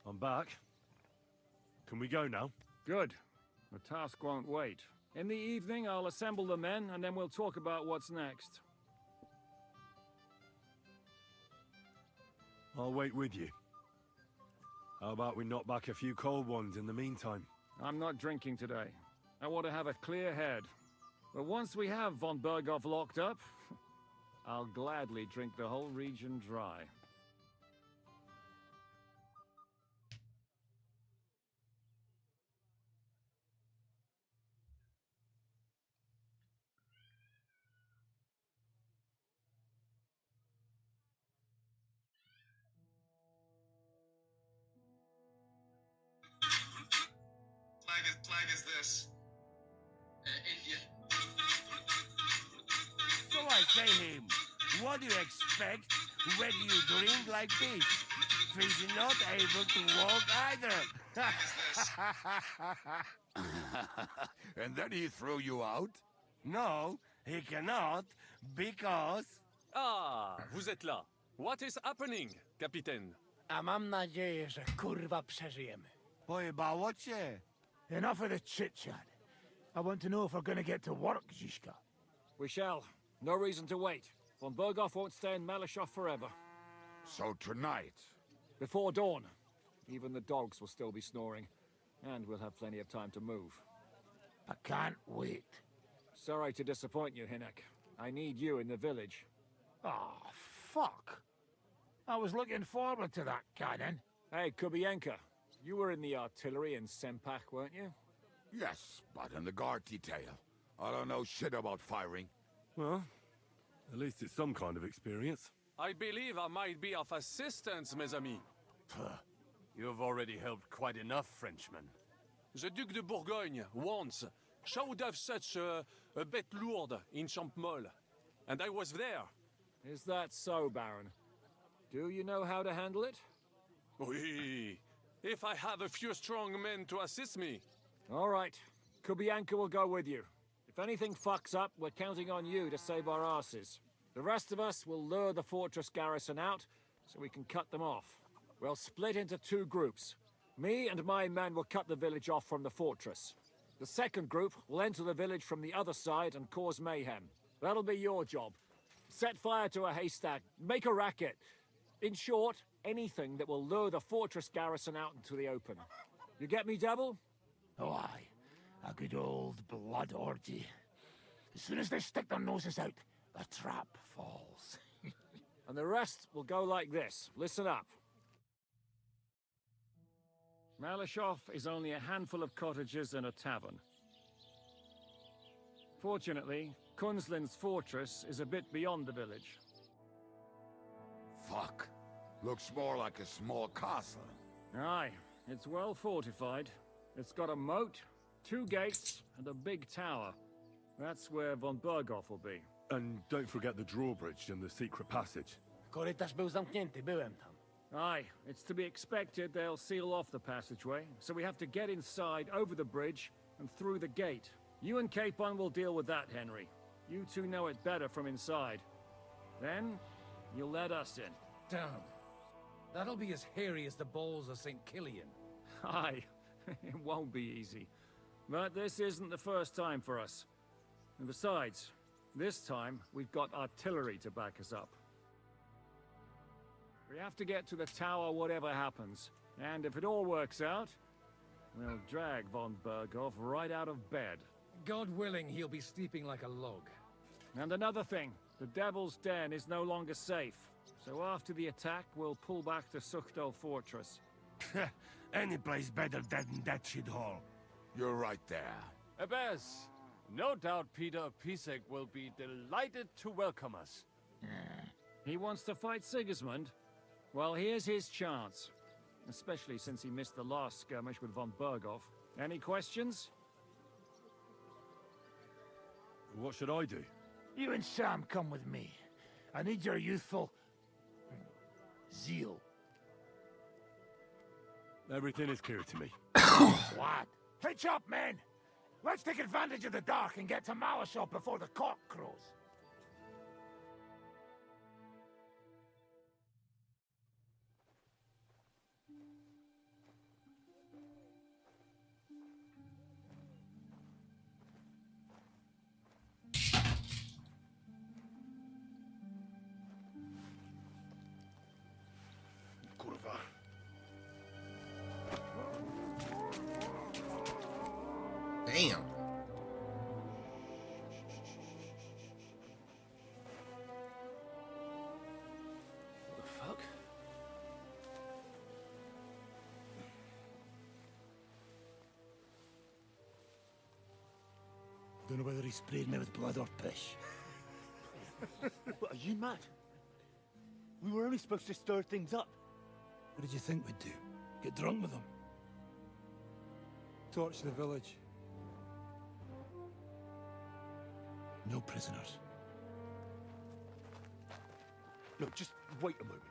I'm back. Can we go now? Good. The task won't wait. In the evening, I'll assemble the men, and then we'll talk about what's next. I'll wait with you. How about we knock back a few cold ones in the meantime? I'm not drinking today. I want to have a clear head. But once we have von Berghoff locked up, I'll gladly drink the whole region dry. Flag is this? India. So I say him, what do you expect when you drink like this? He's not able to walk either. And then he threw you out? No, he cannot, because... Ah, vous êtes là. What is happening, Capitaine? A mam nadzieję, że kurwa przeżyjemy. Pojebało cię. Enough of the chit-chat. I want to know if we're going to get to work, Zizka. We shall. No reason to wait. Von Berghoff won't stay in Malashov forever. So tonight? Before dawn. Even the dogs will still be snoring. And we'll have plenty of time to move. I can't wait. Sorry to disappoint you, Hinek. I need you in the village. Oh, fuck. I was looking forward to that, Cannon. Hey, Kubienka. You were in the artillery in Sempak, weren't you? Yes, but in the guard detail. I don't know shit about firing. Well, at least it's some kind of experience. I believe I might be of assistance, mes amis. You've already helped quite enough, Frenchman. The Duc de Bourgogne, once, showed off such a bête lourde in Champmol. And I was there. Is that so, Baron? Do you know how to handle it? Oui. If I have a few strong men to assist me. All right. Kubianka will go with you. If If anything fucks up, we're counting on you to save our asses. The rest of us will lure the fortress garrison out, so we can cut them off. We'll split into 2 groups. Me and my men will cut the village off from the fortress. The second group will enter the village from the other side and cause mayhem. That'll be your job. Set fire to a haystack, make a racket. In short, anything that will lure the fortress garrison out into the open. You get me, Devil? Oh, aye. A good old blood orgy. As soon as they stick their noses out, the trap falls. And the rest will go like this. Listen up. Malishov is only a handful of cottages and a tavern. Fortunately, Kunzlin's fortress is a bit beyond the village. Fuck. Looks more like a small castle. Aye, it's well fortified. It's got a moat, 2 gates, and a big tower. That's where von Berghoff will be. And don't forget the drawbridge and the secret passage. Korytarz był zamknięty, byłem tam. Aye, it's to be expected they'll seal off the passageway, so we have to get inside, over the bridge, and through the gate. You and Capon will deal with that, Henry. You two know it better from inside. Then, you'll let us in. Damn. That'll be as hairy as the balls of St. Killian. Aye, it won't be easy. But this isn't the first time for us. And besides, this time, we've got artillery to back us up. We have to get to the tower whatever happens. And if it all works out, we'll drag von Berghoff right out of bed. God willing, he'll be sleeping like a log. And another thing, the Devil's Den is no longer safe. So after the attack, we'll pull back to Suchtel Fortress. Any place better than that shithole. You're right there. Abbas, no doubt Peter Pisek will be delighted to welcome us. He wants to fight Sigismund? Well, here's his chance. Especially since he missed the last skirmish with von Berghoff. Any questions? What should I do? You and Sam come with me. I need your youthful... zeal. Everything is clear to me. What? Hitch up, men! Let's take advantage of the dark and get to Malishov before the cock crows. Kurwa. Damn. What the fuck? Don't know whether he sprayed me with blood or piss. What, are you mad? We were only supposed to stir things up. What did you think we'd do? Get drunk with them? Torch the village. No prisoners. Look, just wait a moment.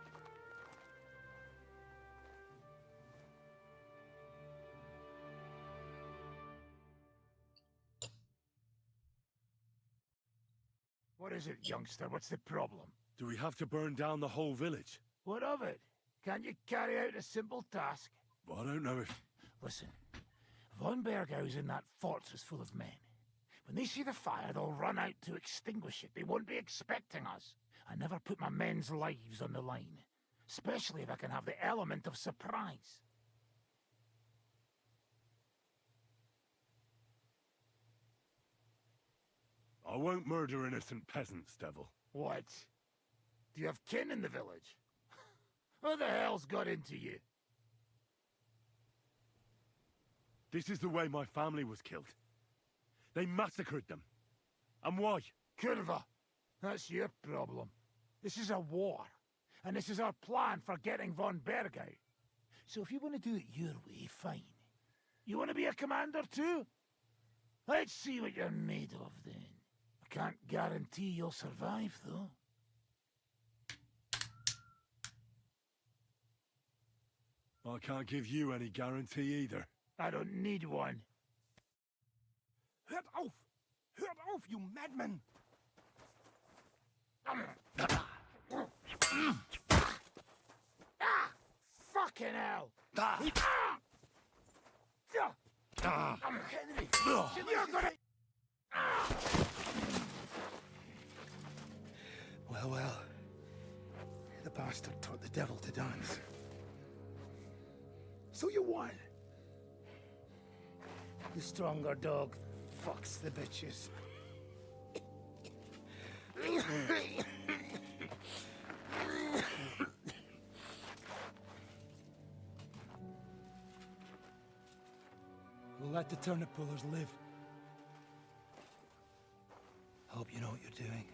What is it, youngster? What's the problem? Do we have to burn down the whole village? What of it? Can't you carry out a simple task? Well, I don't know if... Listen, von Berghau's in that fortress full of men. When they see the fire, they'll run out to extinguish it. They won't be expecting us. I never put my men's lives on the line. Especially if I can have the element of surprise. I won't murder innocent peasants, Devil. What? Do you have kin in the village? Who the hell's got into you? This is the way my family was killed. They massacred them. And why? Kurva, that's your problem. This is a war. And this is our plan for getting von Bergau. So if you want to do it your way, fine. You want to be a commander too? Let's see what you're made of then. I can't guarantee you'll survive, though. I can't give you any guarantee either. I don't need one. Head off! Hört auf, you madman! Fucking hell! Henry! You're gonna... Well, well. The bastard taught the devil to dance. So you won. The stronger dog fucks the bitches. We'll let the turnip pullers live. Hope you know what you're doing.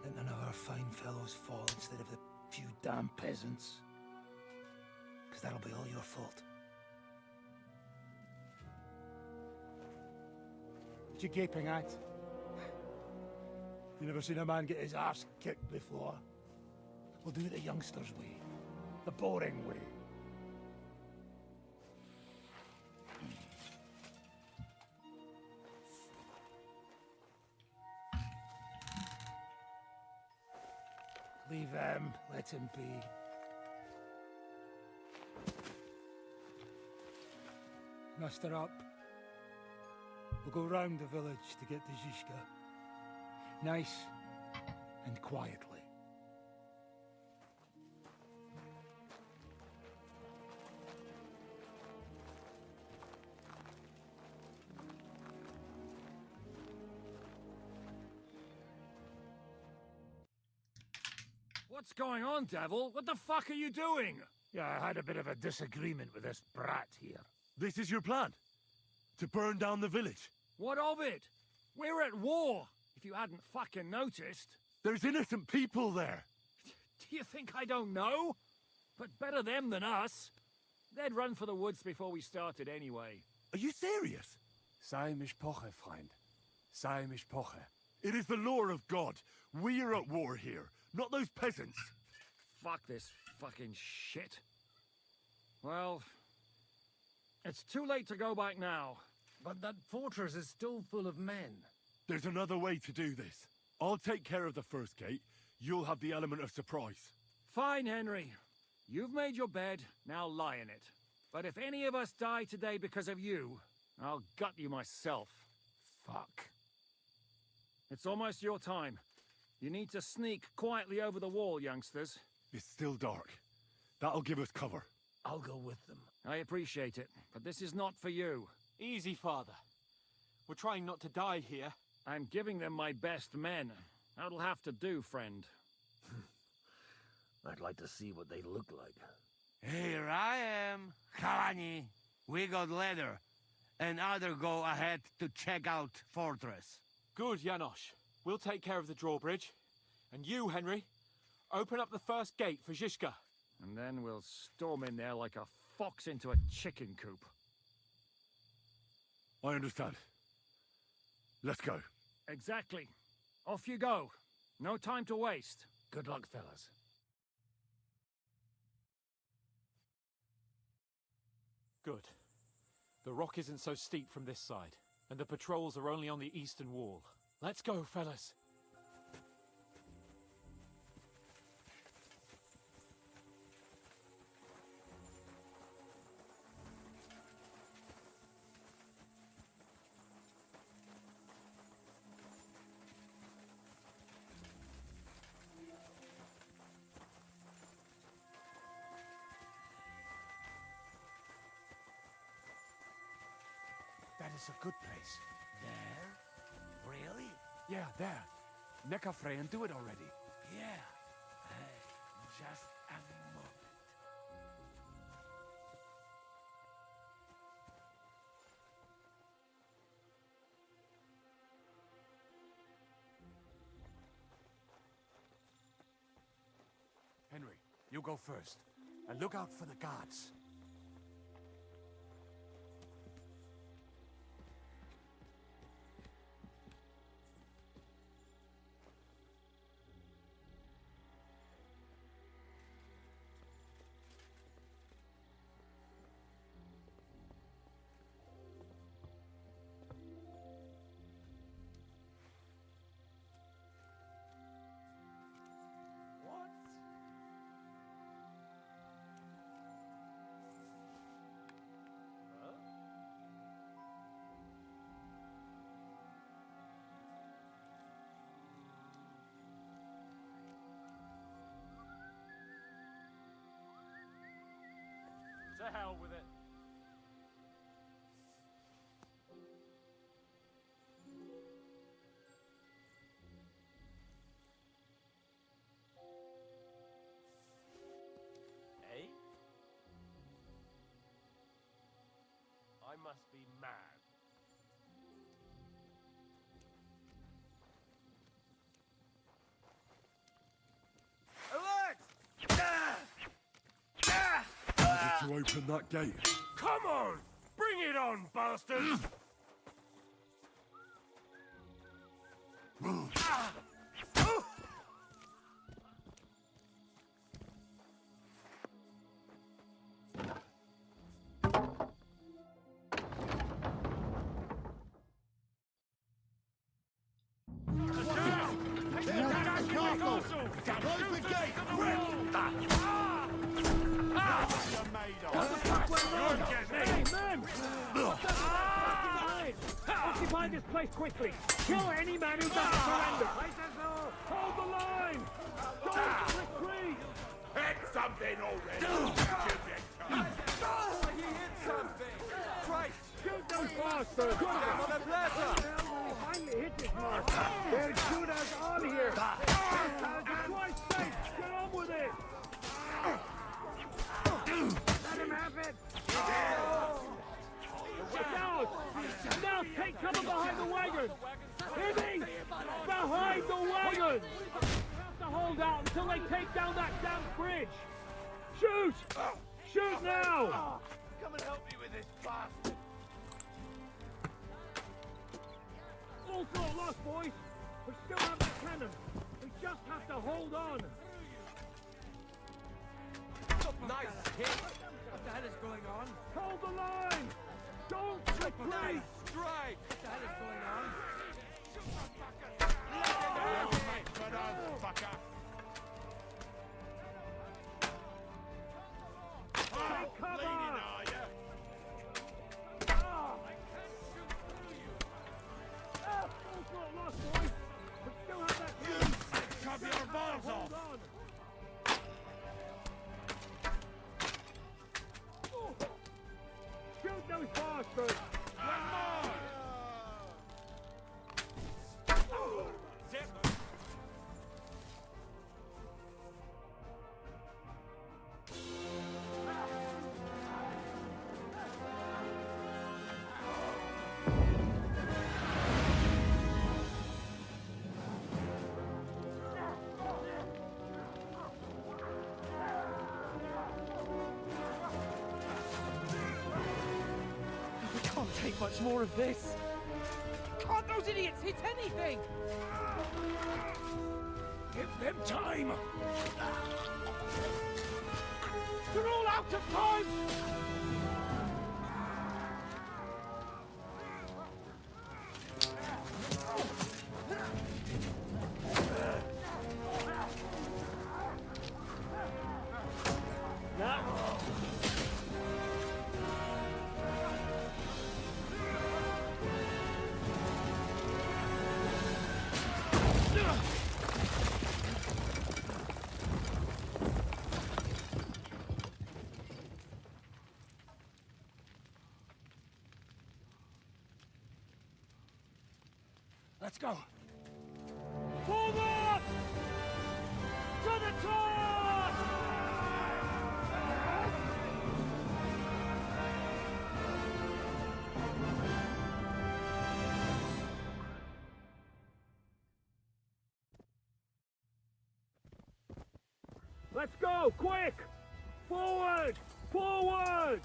Let none of our fine fellows fall instead of the few damn peasants. Because that'll be all your fault. What you gaping at? You never seen a man get his arse kicked before? We'll do it the youngsters' way. The boring way. Leave him. Let him be. Muster up. We'll go round the village to get to Zizka. Nice and quietly. What's going on, Devil? What the fuck are you doing? Yeah, I had a bit of a disagreement with this brat here. This is your plan? To burn down the village? What of it? We're at war, if you hadn't fucking noticed. There's innocent people there. Do you think I don't know? But better them than us. They'd run for the woods before we started anyway. Are you serious? Sei mishpoche, friend. Sei mishpoche. It is the law of God. We are at war here, not those peasants. Fuck this fucking shit. Well, it's too late to go back now. But that fortress is still full of men. There's another way to do this. I'll take care of the first gate. You'll have the element of surprise. Fine, Henry. You've made your bed, now lie in it. But if any of us die today because of you, I'll gut you myself. Fuck. It's almost your time. You need to sneak quietly over the wall, youngsters. It's still dark. That'll give us cover. I'll go with them. I appreciate it, but this is not for you. Easy, Father. We're trying not to die here. I'm giving them my best men. That'll have to do, friend. I'd like to see what they look like. Here I am, Kalani. We got leather, and other go ahead to check out fortress. Good, Janosch. We'll take care of the drawbridge. And you, Henry, open up the first gate for Zizka. And then we'll storm in there like a fox into a chicken coop. I understand. Let's go. Exactly. Off you go. No time to waste. Good luck, fellas. Good. The rock isn't so steep from this side, and the patrols are only on the eastern wall. Let's go, fellas. That is a good place. There? Really? Yeah, there. Neckarfrey and do it already. Yeah. Just a moment. Henry, you go first. And look out for the guards. To hell with it. Eh? I must be mad. To open that gate. Come on! Bring it on, bastards! Occupy this place quickly! Kill any man who doesn't surrender! Hold the line! Don't retreat! Hit something already! He hit something! Christ! Shoot those bastards! He finally hit his mark! They'll shoot us all here! For Christ's sake, get on with it! Let him have it! Now take cover behind the wagon! Hear me? Behind the wagon! We have to hold out until they take down that damn bridge! Shoot! Shoot now! Come and help me with this bastard! All not lost, boys! We still have that cannon! We just have to hold on! Nice hit! What the hell is going on? Hold the line! Don't retreat! Nice strike! What the hell is going on? Take cover! All's not lost, boys! We still have that cannon! Chop your balls off! Shoot those bastards! Can't take much more of this. Can't those idiots hit anything? Give them time! They're all out of time! Let's go! Forward! To the top! Let's go, quick! Forward! Forward!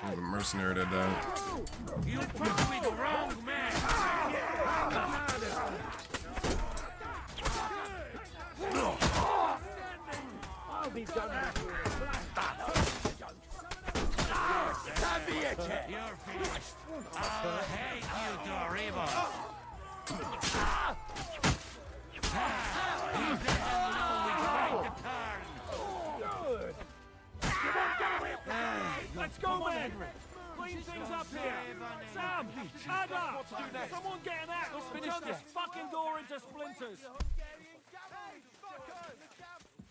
The mercenary that died. You put me the wrong man! I'll be done with you. You're finished! I hate you, Doriva! He's let them know we tried to turn! Good! Let's go, men! Clean things up here! Sam! Ada! Someone get an axe! Let's finish this fucking door into splinters!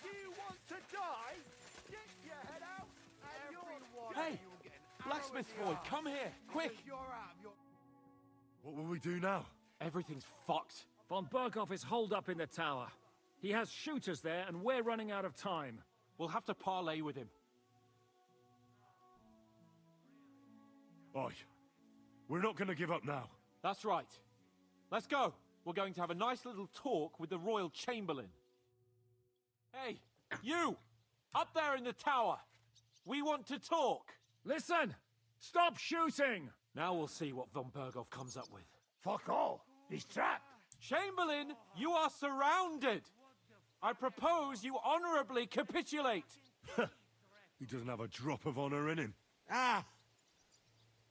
You want to Guys, get your head out and Hey! Blacksmith boy, come here, quick! What will we do now? Everything's fucked. Von Berghoff is holed up in the tower. He has shooters there, and we're running out of time. We'll have to parley with him. Oi, we're not going to give up now. That's right. Let's go. We're going to have a nice little talk with the Royal Chamberlain. Hey, you! Up there in the tower! We want to talk! Listen! Stop shooting! Now we'll see what von Berghoff comes up with. Fuck all. He's trapped. Chamberlain, you are surrounded! I propose you honorably capitulate! He doesn't have a drop of honor in him. Ah!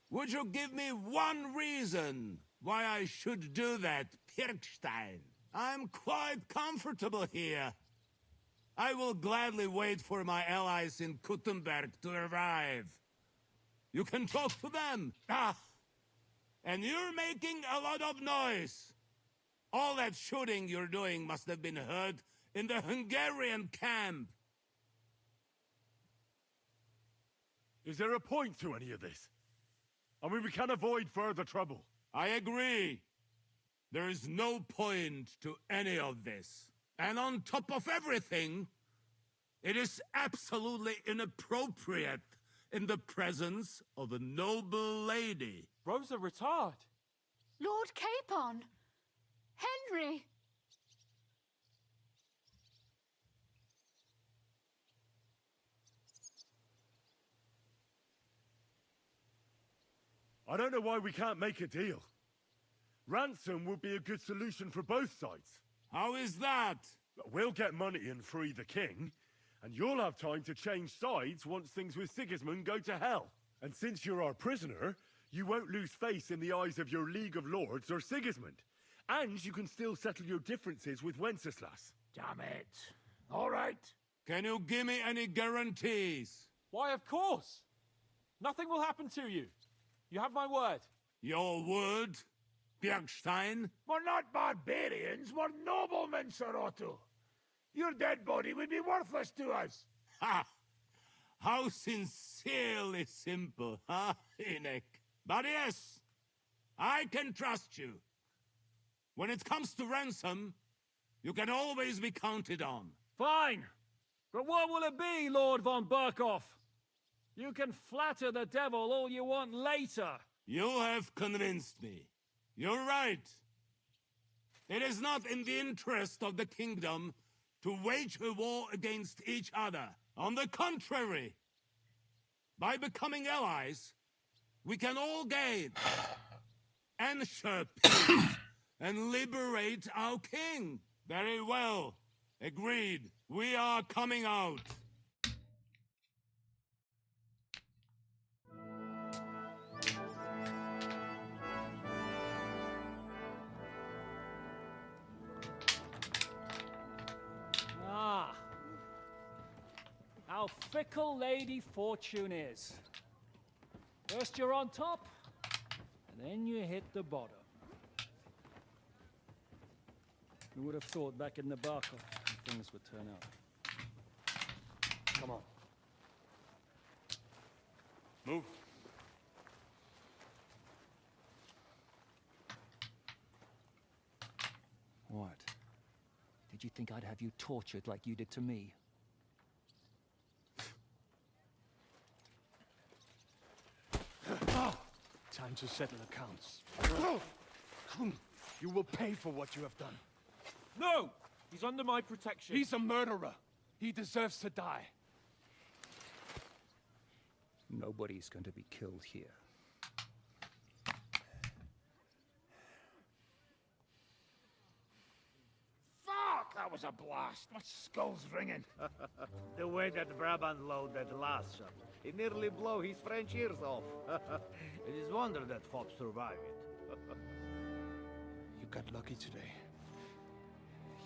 Would you give me one reason why I should do that, Pirkstein? I'm quite comfortable here. I will gladly wait for my allies in Kuttenberg to arrive. You can talk to them. Ah! And you're making a lot of noise. All that shooting you're doing must have been heard in the Hungarian camp. Is there a point to any of this? I mean, we can avoid further trouble. I agree. There is no point to any of this. And on top of everything, it is absolutely inappropriate in the presence of a noble lady. Rosa Retard. Lord Capon! Henry! I don't know why we can't make a deal. Ransom would be a good solution for both sides. How is that? We'll get money and free the king, and you'll have time to change sides once things with Sigismund go to hell. And since you're our prisoner, you won't lose face in the eyes of your League of Lords or Sigismund. And you can still settle your differences with Wenceslas. Damn it. All right. Can you give me any guarantees? Why, of course. Nothing will happen to you. You have my word. Your word, Bjergstein? We're not barbarians, we're noblemen, Sir Otto. Your dead body would be worthless to us. Ha! How sincerely simple, huh, Enoch? But yes, I can trust you. When it comes to ransom, you can always be counted on. Fine. But what will it be, Lord von Berkhoff? You can flatter the devil all you want later. You have convinced me. You're right. It is not in the interest of the kingdom to wage a war against each other. On the contrary, by becoming allies, we can all gain, ensure peace, and liberate our king. Very well. Agreed. We are coming out. How fickle Lady Fortune is. First you're on top, and then you hit the bottom. Who would have thought back in Nabarkov things would turn out? Come on. Move. What? Did you think I'd have you tortured like you did to me? Time to settle accounts. You will pay for what you have done. No! He's under my protection. He's a murderer. He deserves to die. Nobody's going to be killed here. Fuck! That was a blast. My skull's ringing. The way that Brabant loaded last shot, it nearly blow his French ears off. It is wonder that fop survived it. You got lucky today.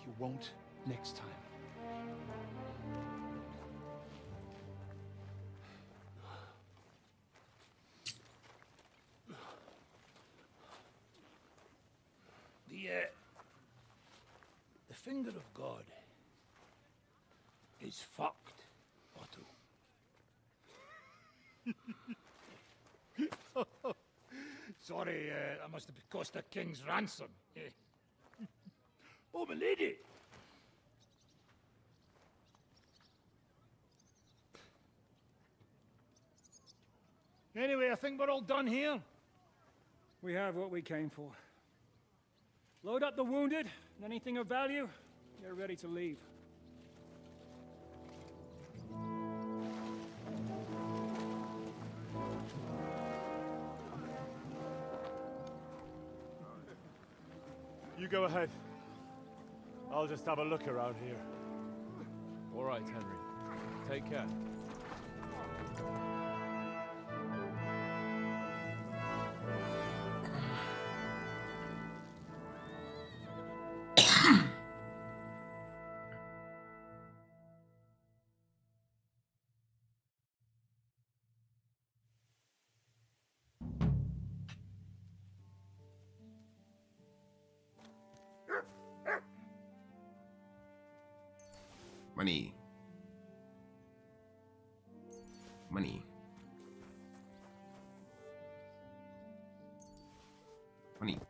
You won't next time. The finger of God is fucked. Sorry, that must have cost a king's ransom. Oh, my lady! Anyway, I think we're all done here. We have what we came for. Load up the wounded, and anything of value, get ready to leave. You go ahead. I'll just have a look around here. All right, Henry. Take care. Money. Money. Money.